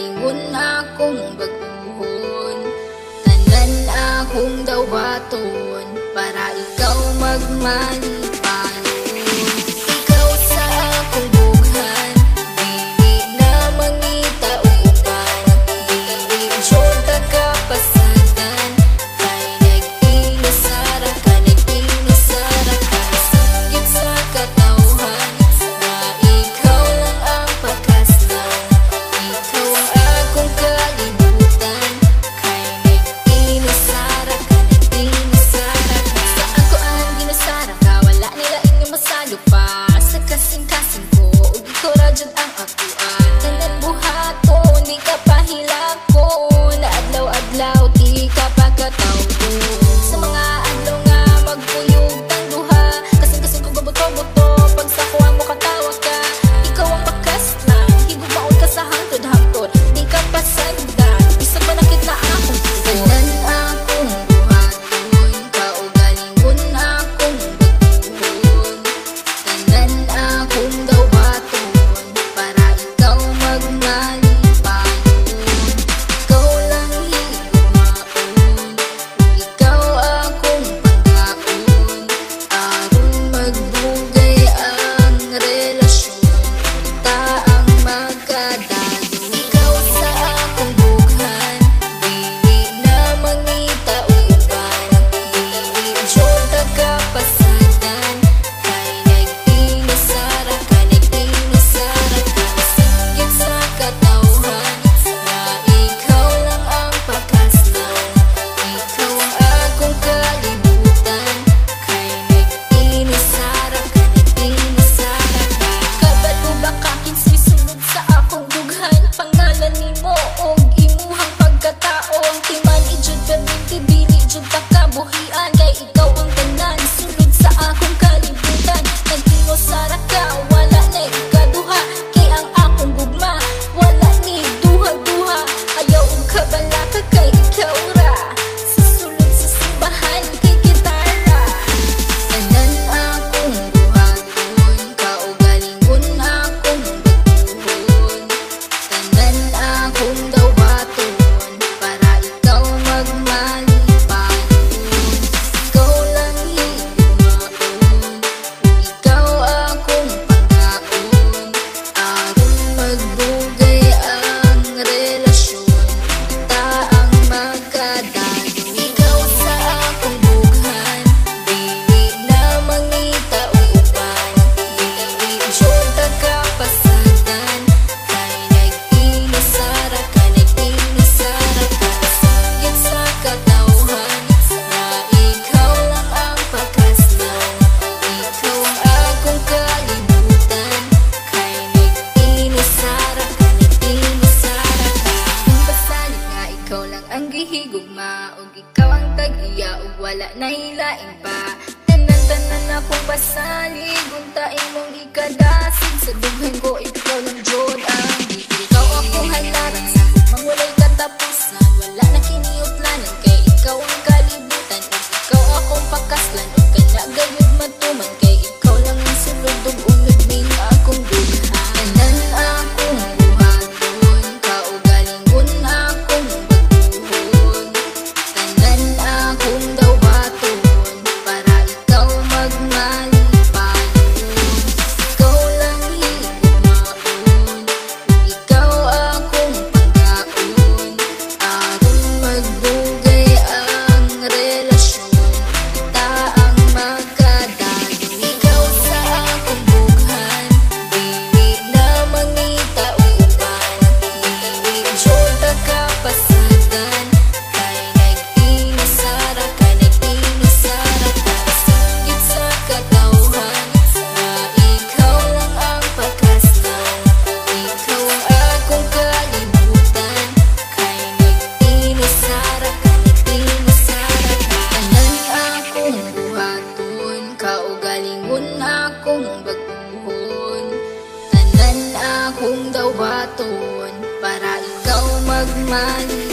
kaugalingon akong baguhon. Tanan akong dawaton para ikaw magmalipayon. Ikaw sa akong bughan, dili na mangita uban. Dili jota ka pasagan, kay nag-inasara ka, nag-inasara ka. Sanggit sa katawhan na ikaw lang ang pakaslan. Ikaw ang akong kalibutan, kay nag-inasara ka, nag-inasara ka. Sa ako ang ginasara ka, wala nila inyong masalo pa. Sa kasing-kasing ko, ug ikaw ra jud ang akuan. Tanan buhato, di ka pahilako, na adlaw-adlaw, di ka pagkatawdo. Sa mga adlaw nga magpuyog tang duha, kasing-kasing ko gabuto-buto, pag sa kuha mo katawa ka. Ikaw ang bakas lang, higugmaon ka sa hangtod-hangtod, di ka pasagdan, isa pa nakit na akong tugon. Tanan akong buhaton, kaugalingon akong baguhon. Tanan akong dawaton para ikaw magmalipayon. Ikaw lang higugmaon, ikaw akong pagkaon. Aron magdugay ang relasyon, kita ang magkadalo. Ikaw sa akong bughan, dili na mangita uban. Dili jota ka pasagan, kay nag-inasara ka, nag-inasara ka. Sanggit sa katawhan na ikaw lang ang pakaslan. Ikaw ang akong kalibutan, kay nag-inasara ka, nag-inasara ka. Kabalo ba ka kinsay sunod sa akong bughan? Pangalan nimo og imuhang pagkatao, ang timan ijud perminti, dili jud ta kabuhian. Kay ikaw ang tanan sunod sa akong kalibutan. Nag-inasara ka, wala na ikaduha. Kay ang akong gugma, wala ni duha-duha. Ayaw og kabalaka, kay ikaw ra susulod sa simbahan, kay gitara. Tanan akong buhaton, kaugalingon akong baguhon. Tanan akong dawaton para ikaw magmalipayon. Ikaw lang higugmaon, ikaw akong pagkaon. Aron magdugay ang relasyon, kita ang magkadalo. Ikaw sa akong bughan, dili na mangita uban. Dili jota ka pasagan, kay nag-inasara ka, nag-inasara ka. Sanggit sa katawhan na ikaw lang ang pakaslan. Ikaw ang akong kalibutan, kay nag-inasara ka, nag-inasara ka. Kung basalig nga ikaw lang ang gihigugma, ug ikaw ang tag-iya, ug wala na hilain pa. Tanan-tanan akong basalig, unta imong ikadasig. Sa dughan ko ikaw lang jud ang ikaw akong halaran. Sa hugmang walay katapusan, wala na kiniuplanan. Kay ikaw ang kalibutan, ug ikaw akong pakaslan. Ug kana gayud matuman, kay ikaw lang ang sulod ug unod ning akong dughan. Tanan akong buhaton, kaugalingon akong baguhon. Tanan akong dawaton para ikaw magmalipayon. Ikaw lang higugmaon, ikaw akong pagkaon. Aron magdugay ang relasyon, kita ang magkadalo. Ikaw sa akong bughan, dili na mangita uban. Dili jota ka pasagan, kay nag-inasara ka, nag-inasara ka. Sanggit sa katawhan na ikaw lang ang pakaslan. Ikaw ang akong kalibutan, kay nag-inasara ka, nag-inasara ka. Tanan akong buhaton, kaugalingon akong baguhon. Tanan akong dawaton para ikaw magmalipayon.